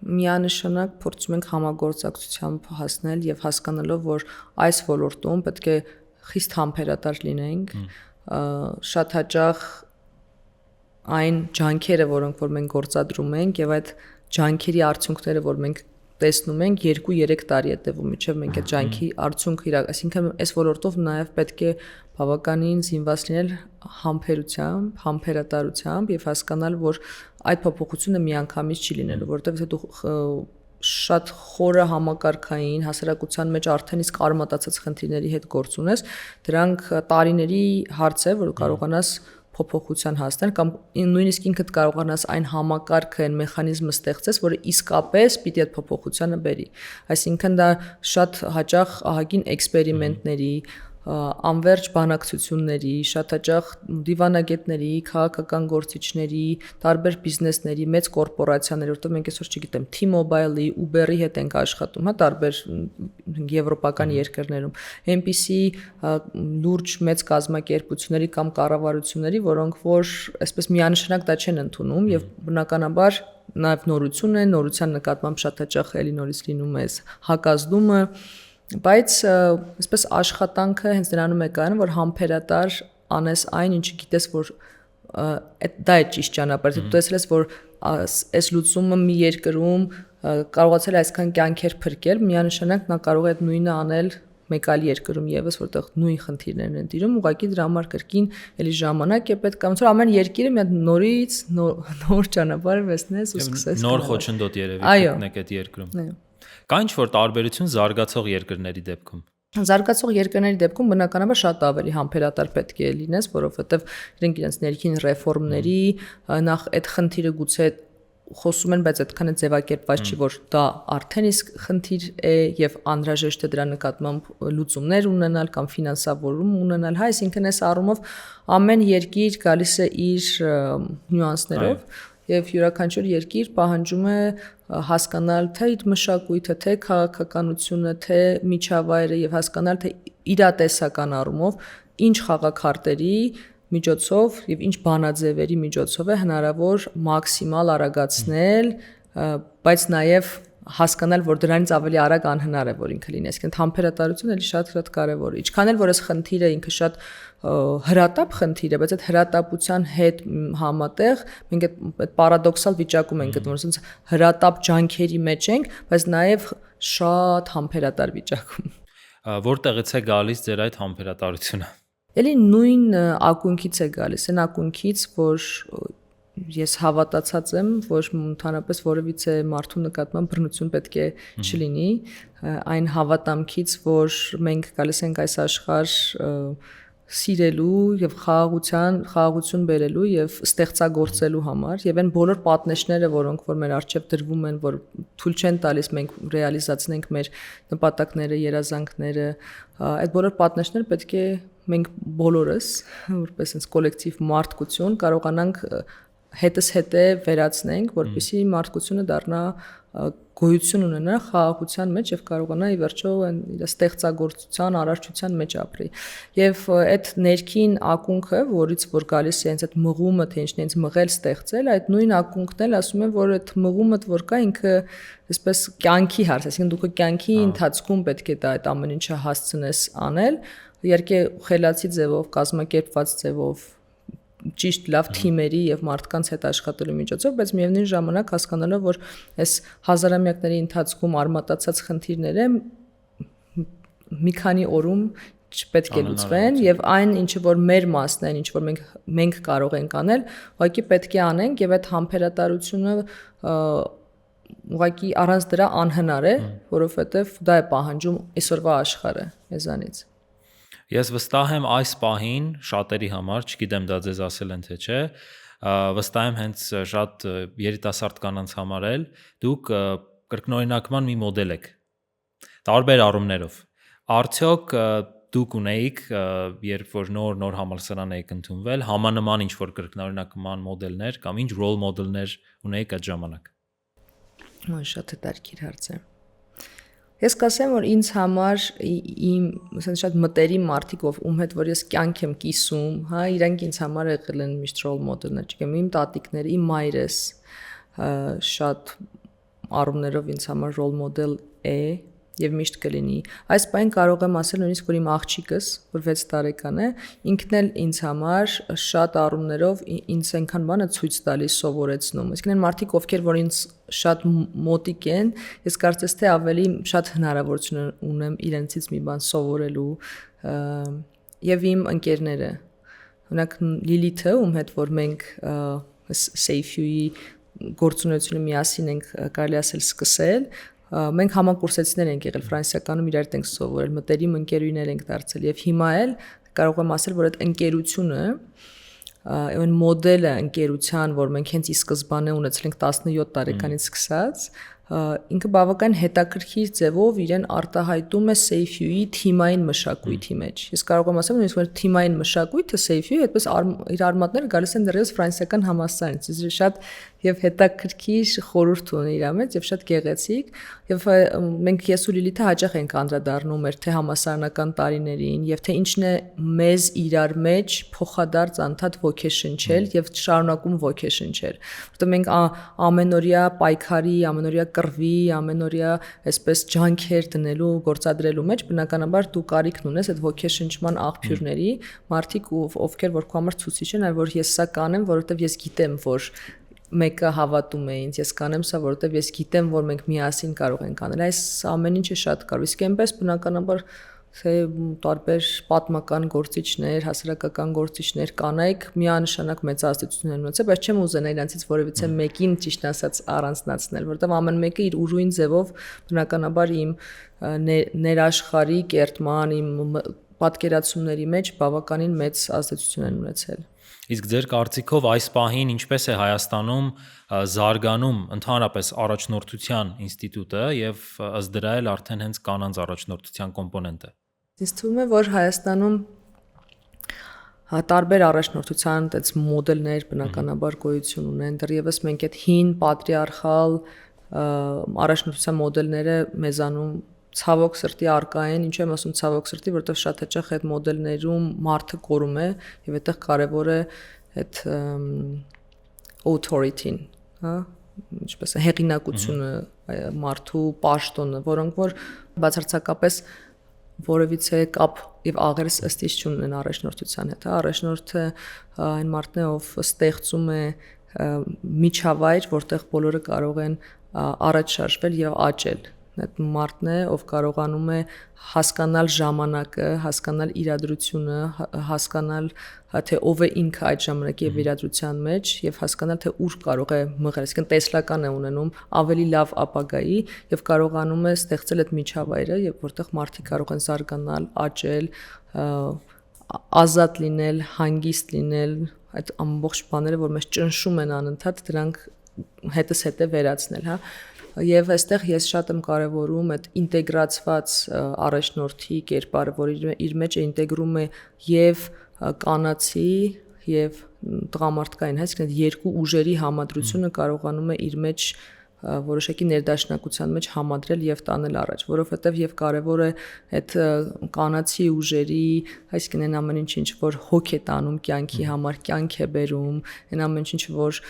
Միանշանակ փորձում ենք համագործակցությամբ հասնել եւ հասկանալով, որ այս ոլորտում պետք է խիստ համբերատար լինենք, շատ հաճախ այն ջանքերը, որոնք որ մենք գործադրում ենք եւ այդ ջանքերի արդյունքները, որ մենք տեսնում ենք 2-3 տարի է տևում մինչև մենք այդ ջանքի արդյունքը այսինքն այս ոլորտով նաև պետք է բավականին զինված լինել համբերությամբ, համբերատարությամբ եւ հասկանալ, որ այդ փոփոխությունը միանգամից չի լինելու, որովհետեւ դու շատ խորը համակարգային հասարակության մեջ արդեն իսկ արմատացած խնդիրների հետ գործ ունես, դրանք տարիների հարց է, որ կարողանաս փոփոխության հասնել կամ նույնիսկ ինքդ կարողանաս այն համակարգը, այն մեխանիզմը ստեղծես, որը իսկապես պիտի այդ փոփոխությանը բերի։ Այսինքն դա շատ հաճախ ահագին էքսպերիմենտների, անվերջ բանակցությունների, շատ հաճախ դիվանագետների, քաղաքական գործիչների, տարբեր բիզնեսների, մեծ կորպորացիաների, որտեղ մենք այսօր չգիտեմ, T-Mobile-ի, Uber-ի հետ ենք աշխատում, հա, տարբեր եվրոպական երկրներում, այնպիսի լուրջ մեծ կազմակերպությունների կամ կառավարությունների, որոնք որ այսպես միանշանակ դա չեն ընդունում եւ բնականաբար նաեւ նորություն է, նորության նկատմամբ շատ հաճախ էլի նորից լինում է հակազդումը, բայց այսպես աշխատանքը հենց նրանում է կայանում, որ համբերատար անես այն, ինչը գիտես, որ դա է ճիշտ ճանապարհը, դու տեսել ես, որ այս լուծումը մի երկրում կարողացել է այսքան կյանքեր փրկել, միանշանակ նա կարող է այդ նույնը անել մեկ այլ երկրում եւս, որտեղ նույն խնդիրներն են տիրում, ուղղակի դրա համար կրկին էլի ժամանակ է պետք, ոնց որ ամեն երկիրը մի հատ նորից նոր ճանապարհ վեցնես ու սկսես նոր խոչընդոտ երևի գտնեք այդ երկրում։ Կա ինչ-որ տարբերություն զարգացող երկրների դեպքում։ Զարգացող երկրների դեպքում բնականաբար շատ ավելի համբերատար պետք է լինես, որովհետև իրենք իրենց ներքին ռեֆորմների նախ այդ խնդիրը գուցե խոսում են, բայց այդքան է ձևակերպված չի, որ դա արդեն իսկ խնդիր է եւ անհրաժեշտ է դրա նկատմամբ լուծումներ ունենալ կամ ֆինանսավորում ունենալ, հա, այսինքն այս առումով ամեն երկիր գալիս է իր նյուանսներով եւ յուրաքանչյուր երկիր պահանջում է հասկանալ թե իր մշակույթը, թե քաղաքականությունը, թե միջավայրը եւ հասկանալ թե իրատեսական առումով ինչ խաղաքարտերի միջոցով եւ ինչ բանաձևերի միջոցով է հնարավոր մաքսիմալ արագացնել, բայց նաեւ հասկանալ, որ դրանից ավելի արագ անհնար է, որ ինքը լինի, այսինքն համբերատարությունը էլի շատ կարևոր է։ Ինչքան էլ որ այս խնդիրը ինքը շատ հրատապ խնդիր է, բայց այդ հրատապության հետ համատեղ մենք այդ պարադոքսալ վիճակում ենք գտնվում, ասենց հրատապ ջանքերի մեջ ենք, բայց նաեւ շատ համբերատար վիճակում։ Որտեղից է գալիս ձեր այդ համբերատարությունը։ Էլի նույն ակունքից է գալիս, այն ակունքից, որ ես հավատացած եմ, որ ընդհանրապես որևիցե մարդու նկատմամբ բռնություն պետք է չլինի, այն հավատամքից, որ մենք գալիս ենք այս աշխարհ սիրելու եւ խաղաղություն բերելու եւ ստեղծագործելու համար եւ այն բոլոր պատնեշները, որոնք որ մեր առջեւ դրվում են, որ թույլ չեն տալիս մենք ռեալիզացնենք մեր նպատակները, երազանքները, այդ բոլոր պատնեշները պետք է մենք բոլորս որպես այնպես կոլեկտիվ մարդկություն կարողանանք հետս հետե վերացնենք, որպեսզի մարդկությունը դառնա գոյություն ունենա խաղաղության մեջ եւ կարողանա ի վերջո իր ստեղծագործության, արարչության մեջ ապրի։ Եվ այդ ներքին ակունքը, որից որ գալիս է հենց այդ մղումը, թե ինչն է ինձ մղել ստեղծել, այդ նույն ակունքն էլ ասում են, որ այդ մղումը որ կա ինքը այսպես կյանքի հարց, այսինքն դու քո կյանքի ընթացքում պետք է դա այդ ամեն ինչը հասցնես անել, իհարկե խելացի ձևով, կազմակերպված ձևով ճիշտ լավ թիմերի եւ մարդկանց հետ աշխատելու միջոցով, բայց միևնույն ժամանակ հասկանալով, որ այս հազարամյակների ընթացքում արմատացած խնդիրները մի քանի օրում չպետք է լուծվեն եւ այն ինչը որ մեր մասն է, ինչ որ մենք կարող ենք անել, ուղղակի պետք է անենք եւ այդ համբերատարությունը ուղղակի առանց դրա անհնար է, որովհետեւ դա է պահանջում այսօրվա աշխարհը մեզանից։ Ես վստահ եմ այս պահին շատերի համար, չգիտեմ դա ձեզ ասել են թե չէ, վստահ եմ հենց շատ երիտասարդ կանանց համար էլ դուք կրկնօրինակման մի մոդել եք տարբեր առումներով։ Արդյոք դուք ունեիք, երբ որ նոր համալսարան եք ընդունվել, համանման ինչ որ կրկնօրինակման մոդելներ կամ ինչ ռոլ մոդելներ ունեիք այդ ժամանակ։ Շատ հետաքրքիր հարց է։ Ես կասեմ, որ ինձ համար իմ ասենց շատ մտերիմ մարդիկ, ում հետ որ ես կյանք եմ կիսում, հա, իրանք ինձ համար եղել են միշտ ռոլ մոդելներ, չգիտեմ, իմ տատիկները, իմ մայրս շատ առումներով ինձ համար ռոլ մոդել է եւ միշտ կլինի։ Այս բան կարող եմ ասել նույնիսկ որ իմ աղջիկս, որ 6 տարեկան է, ինքն էլ ինձ համար շատ առումներով ինձ այնքան բանը ցույց տալիս, սովորեցնում։ Իսկ այն մարդիկ, ովքեր որ ինձ շատ մոտիկ են, ես կարծես թե ավելի շատ հնարավորություն ունեմ իրենցից մի բան սովորելու եւ իմ ընկերները։ Օրինակ Լիլիթը, ում հետ որ մենք Safe-ui գործունեությունը միասին ենք կարելի ասել սկսել, մենք համակուրսեցիներ ենք եղել Ֆրանսիականում իրար ենք սովորել, մտերիմ ընկերուներ ենք դարձել եւ հիմա էլ կարող եմ ասել, որ այդ ընկերությունը այն մոդելը ընկերության, որ մենք հենց ի սկզբանե ունեցել ենք 17 տարեկանից սկսած, ինքը բավական հետաքրքիր ձևով իրեն արտահայտում է Safe-ui թիմային մշակույթի մեջ։ Ես կարող եմ ասել, որ թիմային մշակույթը Safe-ui այդպես իր արմատները գալիս են դեռևս ֆրանսիական համալսարանից։ Իսկ շատ եւ հետաքրքիր խորհուրդ ունի իր մեջ եւ շատ գեղեցիկ եւ մենք ես ու Լիլիթը հաճախ ենք անդրադառնում մեր թե համասարանական տարիներին եւ թե ինչն է մեզ իրար մեջ փոխադարձ անդադ ոգեշնչել եւ շարունակում ոգեշնչել, որտեղ մենք ամենօրյա պայքարի, ամենօրյա կռվի, ամենօրյա այսպես ջանքեր դնելու, գործադրելու մեջ բնականաբար դու կարիքն ունես այդ ոգեշնչման աղբյուրների, մարդիկ ովքեր որ քո համար ցուցիչ են, այլ որ ես սա կանեմ, որովհետեւ ես գիտեմ, որ մեկը հավատում է ինձ, ես կանեմ սա, որովհետև ես գիտեմ, որ մենք միասին կարող ենք անել։ Այս ամեն ինչը շատ կարող։ Իսկ այնպես բնականաբար թե տարբեր պատմական գործիչներ, հասարակական գործիչներ կանայք միանշանակ մեծ ազդեցություն են ունեցել, բայց չեմ ուզենա իրանցից որևիցե մեկին ճիշտ ասած առանձնացնել, որովհետև ամեն մեկը իր ուրույն ձևով բնականաբար իմ ներաշխարհի կերտման, իմ պատկերացումների մեջ բավականին մեծ ազդեցություն են ունեցել։ Իսկ ձեր կարծիքով այս պահին ինչպես է Հայաստանում զարգանում ընդհանրապես առաջնորդության ինստիտուտը եւ ըստ դրա էլ արդեն հենց կանանց առաջնորդության կոմպոնենտը։ Ինձ թվում է, որ Հայաստանում տարբեր առաջնորդության այդպես մոդելներ բնականաբար գոյություն ունեն։ Դեռևս մենք այդ հին պատրիարխալ առաջնորդության մոդելները մեզանում ցավոք սրտի արկա են, ինչու եմ ասում ցավոք սրտի, որովհետև շատ հաճախ այդ մոդելներում մարդը կորում է եւ այդտեղ կարեւոր է այդ authority-ն, հա, ինչպես է հեղինակությունը, մարդու պաշտոնը, որոնք որ բացարձակապես որևիցե կապ եւ աղերս ըստ իս չունեն առաջնորդության հետ, հա, առաջնորդը այն մարդն է, ով ստեղծում է միջավայր, որտեղ բոլորը կարող են առաջ շարժվել եւ աճել։ Այդ մարդն է, ով կարողանում է հասկանալ ժամանակը, հասկանալ իրադրությունը, հասկանալ թե ով է ինքը այդ ժամանակի եւ իրադրության մեջ եւ հասկանալ թե ուր կարող է մղել, այսինքն տեսլական է ունենում ավելի լավ ապագայի եւ կարողանում է ստեղծել այդ միջավայրը, եւ որտեղ մարդիկ կարող են զարգանալ, աճել, ազատ լինել, հանգիստ լինել, այդ ամբողջ բաները, որ մեզ ճնշում են անընդհատ, դրանք հետս հետե վերացնել, հա։ Եվ այստեղ ես շատ եմ կարևորում այդ ինտեգրացված առաջնորդի կերպարը, որ իր մեջ ինտեգրում է եւ կանացի եւ տղամարդկային, այսինքն երկու ուժերի համադրությունը կարողանում է իր մեջ որոշակի ներդաշնակության մեջ համադրել եւ տանել առաջ, որովհետեւ եւ կարեւոր է այդ կանացի ուժերի, այսինքն այն ամեն ինչ որ հոգ է տանում կյանքի համար, կյանք է բերում, այն ամեն ինչ որ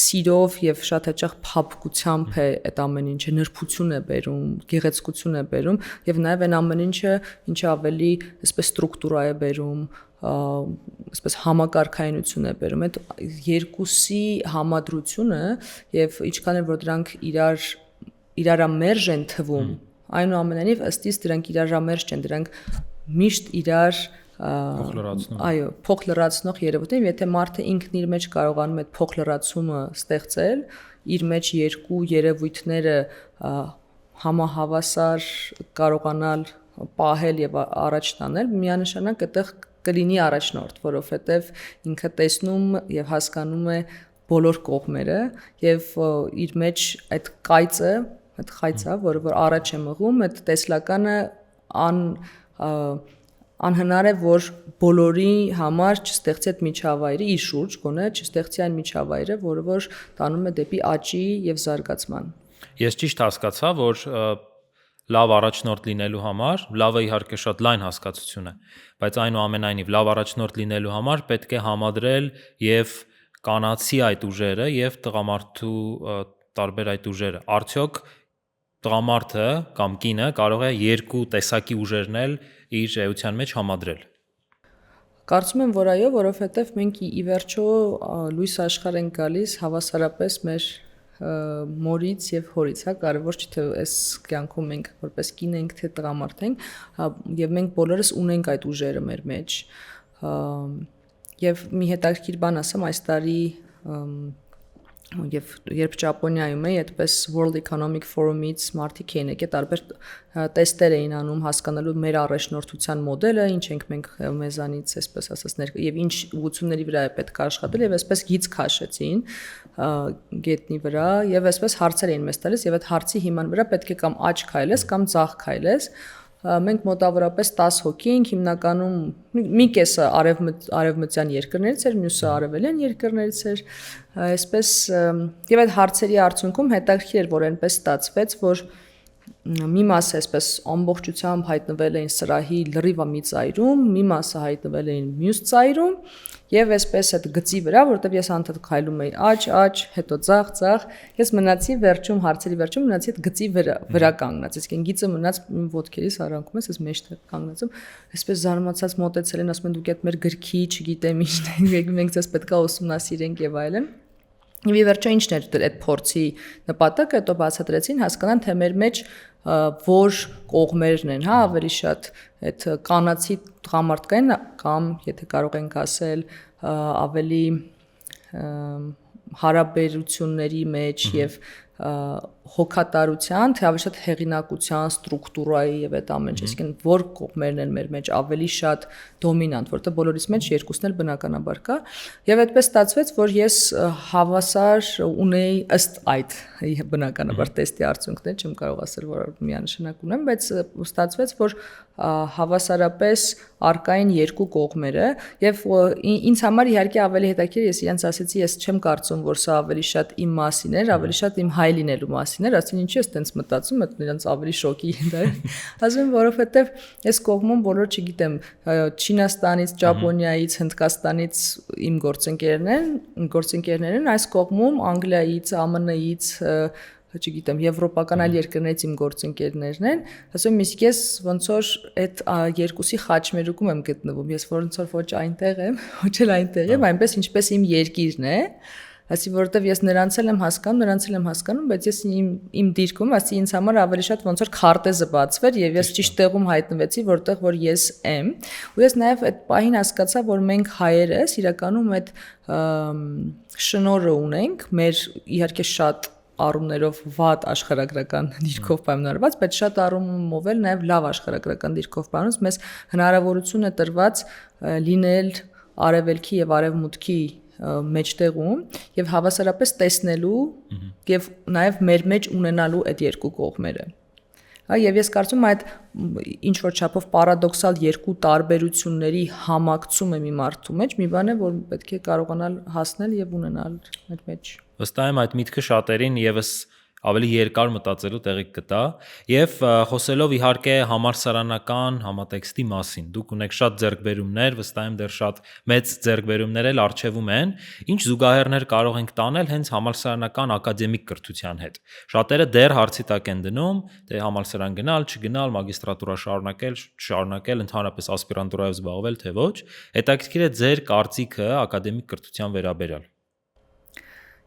սիրով եւ շատ հաճախ փափկությամբ է այդ ամեն ինչը նրբություն է բերում, գեղեցկություն է բերում եւ նաեւ այն ամեն ինչը ավելի այսպես ստրուկտուրա է բերում, այսպես համակարգայնություն է բերում այդ երկուսի համադրությունը եւ ինչքան էլ որ դրանք իրարամերժ են թվում այնուամենայնիվ ըստ իս դրանք իրարամերժ չեն դրանք միշտ իրար այո փոխ լրացնող երևույթ են եթե մարդը ինքն իր մեջ կարողանում այդ փոխ լրացումը ստեղծել իր մեջ երկու երևույթները համահավասար կարողանալ պահել եւ առաջ տանել միանշանակ այդտեղ կլինի առաջնորդ, որովհետև ինքը տեսնում եւ հասկանում է բոլոր կողմերը եւ իր մեջ այդ կայծը, այդ խայծը, որը որ առաջ է մղում, այդ տեսլականը անհնար է որ բոլորի համար չստեղծի այդ միջավայրը իր շուրջ, գոնե չստեղծի այն միջավայրը, որը որ տանում է դեպի աճի եւ զարգացման։ Ես ճիշտ հասկացա, որ լավ առաջնորդ լինելու համար, լավը իհարկե շատ լայն հասկացություն է, բայց այնուամենայնիվ լավ առաջնորդ լինելու համար պետք է համադրել եւ կանացի այդ ուժերը եւ տղամարդու տարբեր այդ ուժերը։ Արդյոք տղամարդը կամ կինը կարող է երկու տեսակի ուժերն իր էության մեջ համադրել։ Կարծում եմ, որ այո, որովհետև մենք ի վերջո լույս աշխարհ ենք գալիս հավասարապես մեր մորից եւ հորից, հա, կարևոր չէ թե այս կյանքում մենք որպես կին ենք, թե տղամարդ ենք, եւ մենք բոլորս ունենք այդ ուժերը մեր մեջ։ Եվ մի հետաքրքիր բան ասեմ, այս տարի եւ երբ Ճապոնիայում էի, այդպես World Economic Forum-ից մարդիկ էին եկել, տարբեր տեստեր էին անում հասկանալու մեր առաջնորդության մոդելը, ինչ ենք մենք մեզանից, այսպես ասած, եւ ինչ ուղղությունների վրա է պետք աշխատել, եւ այսպես գիծ քաշեցին գետնի վրա, եւ այսպես հարցեր էին մեզ տալիս, եւ այդ հարցի հիման վրա պետք է կամ աճ քայլես, կամ ձախ քայլես։ Մենք մոտավորապես 10 հոգի ենք, հիմնականում մի կեսը արևմտյան երկրներից էր, մյուսը արևելյան երկրներից էր, այսպես եւ այդ հարցերի արդյունքում հետաքրքիր էր, որ այնպես ստացվեց, որ մի մասը այսպես ամբողջությամբ հայտնվել էին սրահի լրիվ մի ծայրում, մի մասը հայտնվել էին մյուս ծայրում եւ այսպես այդ գծի վրա, որտեվ ես անդադ քայլում էի աճ, հետո ձախ, ես մնացի վերջում հարցերի վերջում մնացի այդ գծի վրա կանգնած, իսկ այն գիծը մնաց ոտքերիս արանքում, ես մեջտեղ կանգնած եմ, այսպես զարմացած մոտեցել են, ասում են դուք այդ մեր գրքի, չգիտեմ ինչ, մենք ձեզ պետքա ուսումնասիրենք եւ այլն։ Եվ ի վերջո ինչն էր այդ փորձի նպատակը, հետո բացատրեցին, հասկանան, թե մեր մեջ որ կողմերն են, հա, ավելի շատ այդ կանացի տղամարդկային կամ եթե կարող ենք ասել ավելի հարաբերությունների մեջ եւ հոգատարության, թե ավելի շատ հեղինակության, ստրուկտուրայի եւ այդ ամեն ինչ, այսինքն որ կողմերն են մեր մեջ ավելի շատ դոմինանտ, որտեղ բոլորիս մեջ երկուսն էլ բնականաբար կա, եւ այդպես ստացվեց, որ ես հավասար ունեի ըստ այդ բնականաբար տեստի արդյունքներ, չեմ կարող ասել, որ միանշանակ ունեմ, բայց ստացվեց, որ հավասարապես արկային երկու կողմերը եւ ինձ համար իհարկե ավելի հետաքրքիր ես իրենց ասեցի, ես չեմ կարծում, որ սա ավելի շատ իմ մասին էր, ավելի շատ իմ հայ լինելու մասին էր, ասին ինչի՞ ես տենց մտածում, այդ նրանց ավելի շոկի դա էր։ Ասում եմ, որովհետեւ այս կողմում բոլոր չգիտեմ, Չինաստանից, Ճապոնիայից, Հնդկաստանից իմ գործընկերներն են, այս կողմում Անգլիայից, ԱՄՆ-ից չգիտեմ, եվրոպական այլ երկրներից իմ գործընկերներն են, ասում եմ, իսկ ես ոնց որ այդ երկուսի խաչմերուկում եմ գտնվում, ես ոնց որ ոչ այնտեղ եմ, ոչ էլ այնտեղ եմ, այնպես ինչպես իմ երկիրն է, ասի որովհետև ես նրանց էլ եմ հասկանում, բայց ես իմ դիրքում, ասի ինձ համար ավելի շատ ոնց որ քարտեզը բացվեր եւ ես ճիշտ տեղում հայտնվեցի, որտեղ որ ես եմ, ու ես նաեւ այդ պահին հասկացա, որ մենք հայերս իրականում այդ շնորհը ունենք, մեր իհարկե շատ առումներով վատ աշխարհագրական դիրքով պայմանավորված, բայց շատ առումով էլ նաև լավ աշխարհագրական դիրքով պայմանավորված, մեզ հնարավորություն է տրված լինել արևելքի եւ արևմուտքի մեջտեղում եւ հավասարապես տեսնելու եւ նաև մեր մեջ ունենալու այդ երկու կողմերը։ Եվ ես կարծում եմ այդ ինչ որ չափով պարադոքսալ երկու տարբերությունների համակցումը մի մարդու մեջ մի բան է, որ պետք է կարողանալ հասնել եւ ունենալ այդ մեջ։ Վստահ եմ այդ միտքը շատերին եւս ավելի երկար մտածելու տեղիք կտա եւ խոսելով իհարկե համալսարանական համատեքստի մասին դուք ունեք շատ ձեռքբերումներ, վստահ եմ դեռ շատ մեծ ձեռքբերումներ էլ արժևում են, ինչ զուգահեռներ կարող ենք տանել հենց համալսարանական ակադեմիկ կրթության հետ։ Շատերը դեռ հարցի տակ են դնում, թե համալսարան գնալ, չգնալ, մագիստրատուրա շարունակել, ընդհանրապես ասպիրանտուրայով զբաղվել, թե ոչ։ Հետաքրքիր է ձեր կարծիքը ակադեմիկ կրթության վերաբերյալ։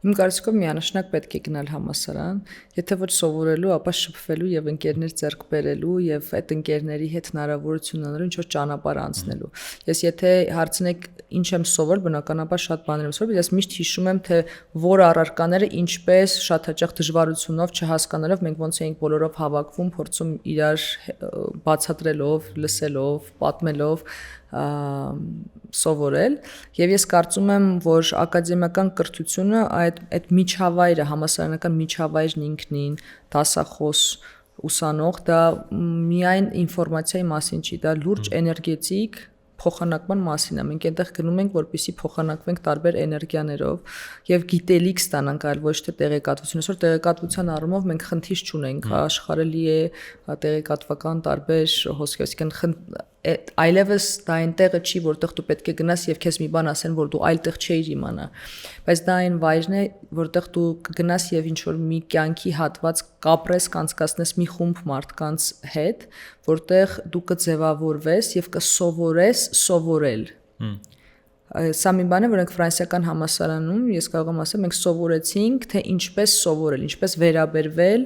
Իմ կարծիքով միանշանակ պետք է գնալ համալսարան, եթե ոչ սովորելու, ապա շփվելու եւ ընկերներ ձեռք բերելու եւ այդ ընկերների հետ հնարավորություն ունենալու ինչ որ ճանապարհ անցնելու։ Ես եթե հարցնեք ինչ եմ սովոր, բնականաբար շատ բաներ եմ սովորել, ես միշտ հիշում եմ, թե որ առարկաները ինչպես շատ հաճախ դժվարությունով չհասկանալով մենք ոնց էինք բոլորով հավաքվում, փորձում իրար բացատրելով, լսելով, պատմելով սովորել եւ ես կարծում եմ, որ ակադեմիական կրթությունը այդ միջավայրը, համալսարանական միջավայրն ինքնին, դասախոս ուսանող, դա միայն ինֆորմացիայի մասին չի, դա լուրջ էներգետիկ փոխանակման մասին է։ Մենք այնտեղ գնում ենք, որպեսզի փոխանակվենք տարբեր էներգիաներով եւ գիտելիք ստանանք, այլ ոչ թե տեղեկատվություն։ Այսօր տեղեկատվության առումով մենք խնդիր չունենք, աշխարհը լի է տեղեկատվական տարբեր հոսքերով, այսինքն այլևս դա այնտեղը չի, որտեղ դու պետք է գնաս եւ քեզ մի բան ասեն, որ դու այլտեղ չէիր իմանա։ Բայց դա այն վայրն է, որտեղ դու կգնաս եւ ինչ որ մի կյանքի հատված կապրես, կանցկացնես մի խումբ մարդկանց հետ, որտեղ դու կձևավորվես եւ կսովորես սովորել։ Սա մի բան է, որ մենք ֆրանսիական համալսարանում, ես կարող եմ ասել, մենք սովորեցինք, թե ինչպես սովորել, ինչպես վերաբերվել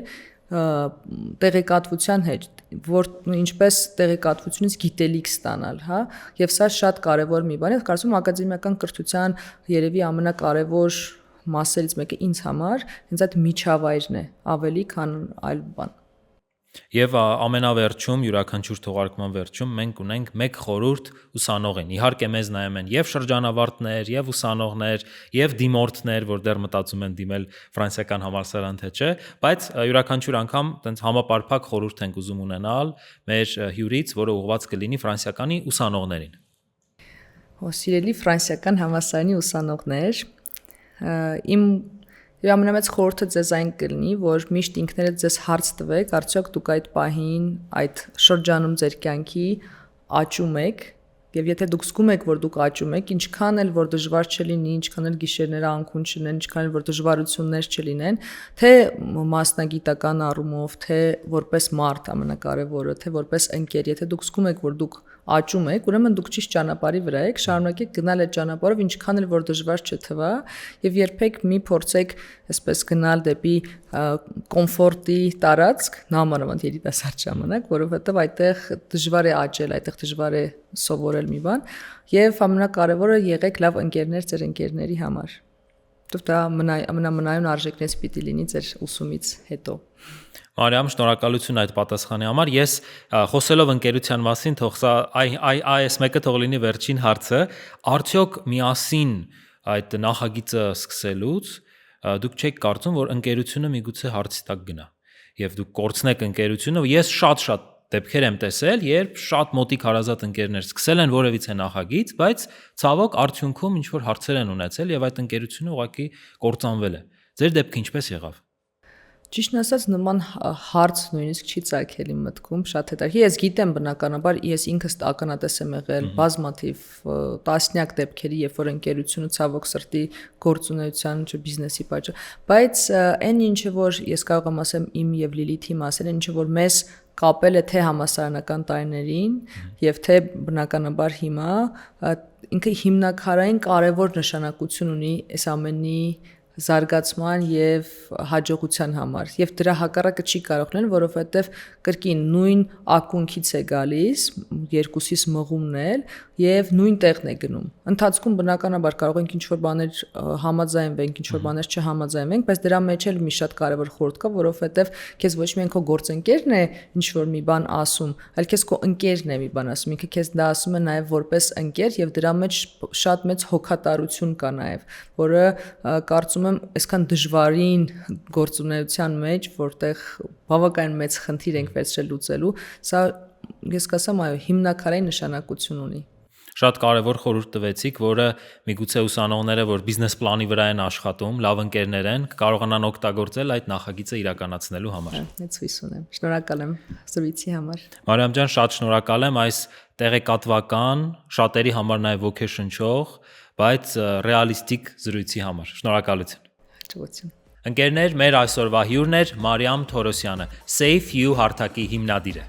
տեղեկատվության հետ, որ ինչպես տեղեկատվությունից գիտելիք ստանալ, հա, եւ սա շատ կարեւոր մի բան է, կարծում եմ ակադեմիական կրթության երևի ամենակարևոր մասերից մեկը ինձ համար հենց այդ միջավայրն է, ավելի քան այլ բան։ Եվ ամենավերջում յուրաքանչյուր թողարկման վերջում մենք ունենք մեկ խորհուրդ ուսանողին։ Իհարկե մեզ նայում են եւ շրջանավարտներ, եւ ուսանողներ, եւ դիմորդներ, որ դեռ մտածում են դիմել ֆրանսիական համալսարան թե չէ, բայց յուրաքանչյուր անգամ տենց համապարփակ խորհուրդ ենք ուզում ունենալ մեր հյուրից, որը ուղղված կլինի ֆրանսիականի ուսանողներին։ Սիրելի ֆրանսիական համալսարանի ուսանողներ, իմ ամենամեծ խորհուրդը ձեզ այն կլինի, որ միշտ ինքներդ ձեզ հարց տվեք, արդյոք դուք այդ պահին, այդ շրջանում ձեր կյանքի աճում եք, եւ եթե դուք զգում եք, որ դուք աճում եք, ինչքան էլ որ դժվար չլինի, ինչքան էլ գիշերները անքուն չլինեն, ինչքան էլ որ դժվարություններ չլինեն, թե մասնագիտական առումով, թե որպես մարդ ամենակարևորը, թե որպես ընկեր, եթե դուք զգում եք, որ դուք աճում եք, ուրեմն դուք ճիշտ ճանապարհի վրա եք, շարունակեք գնալ այդ ճանապարհով, ինչքան էլ որ դժվար չթվա, եւ երբեք մի փորձեք այսպես գնալ դեպի կոմֆորտի տարածք, նամանավանդ երիտասարդ ժամանակ, որովհետեւ այդտեղ դժվար է աճել, այդտեղ դժվար է սովորել մի բան, եւ ամենակարևորը եղեք լավ ընկերներ ձեր ընկերների համար։ Դա ամենամնայուն արժեքներից պիտի լինի ձեր ուսումից հետո։ Մարիամ, շնորհակալություն այդ պատասխանի համար։ Ես խոսելով ընկերության մասին, թող սա այս մեկը թող լինի վերջին հարցը, արդյոք միասին այդ նախագիծը սկսելուց դուք չեք կարծում, որ ընկերությունը միգուցե հարցի տակ գնա։ Եվ դուք կորցնեք ընկերությունը, ես շատ դեպքեր եմ տեսել, երբ շատ մոտիկ հարազատ ընկերներ սկսել են որևիցե նախագիծ, բայց ցավոք արդյունքում ինչ որ հարցեր են ունեցել եւ այդ ընկերությունը ուղղակի կործանվել է։ Ձեր դեպքը ինչպես եղավ։ Ճիշտն ասած նման հարց նույնիսկ չի ծագել իմ մտքում, շատ հետաքրքիր։ Ես գիտեմ բնականաբար, ես ինքս ականատես եմ եղել բազմաթիվ տասնյակ դեպքերի, երբ որ ընկերությունը ցավոք սրտի գործունեության բիզնեսի պատճառով, բայց այն ինչը որ ես կարող եմ ասեմ իմ եւ Լիլիթի մասին, ինչը որ մեզ կապել է թե համասարանական տարիներին եւ թե բնականաբար հիմա, ինքը հիմնակարային կարևոր նշանակություն ունի այս ամենի զարգացման եւ հաջողության համար եւ դրա հակառակը չի կարող լինել, որովհետեւ կրկին նույն ակունքից է գալիս, երկուսից մղումն էլ եւ նույն տեղն է գնում։ Ընթացքում բնականաբար կարող ենք ինչ-որ բաներ համաձայնվենք, ինչ-որ բաներ չհամաձայնվենք, բայց դրա մեջ էլ մի շատ կարևոր խորհուրդ կա, որովհետեւ քեզ ոչ միայն քո գործընկերն է ինչ-որ մի բան ասում, այլ քեզ քո ընկերն է մի բան ասում, ինքը քեզ դա ասում է նաեւ որպես ընկեր եւ դրա մեջ շատ մեծ հոգատարություն կա նաեւ, որը կարծում եմ այսքան դժվարին գործունեության մեջ, որտեղ բավականին մեծ խնդիր ենք վերցրել լուծելու, սա ես կասեմ, այո, հիմնակարային նշանակություն ունի։ Շատ կարևոր խորհուրդ տվեցիք, որը միգուցե ուսանողները, որ բիզնես պլանի վրա են աշխատում, լավ ընկերներ են, կարողանան օգտագործել այդ նախագիծը իրականացնելու համար։ Ես հույս ունեմ։ Շնորհակալ եմ զրույցի համար։ Մարիամ ջան, շատ շնորհակալ եմ այս տեղեկատվական, շատերի համար նաև ոգեշնչող, բայց ռեալիստիկ զրույցի համար։ Շնորհակալություն։ Հաջողություն։ Ընկերներ, մեր այսօրվա հյուրն էր Մարիամ Թորոսյանը, Safe You հարթակի հիմնադիրը։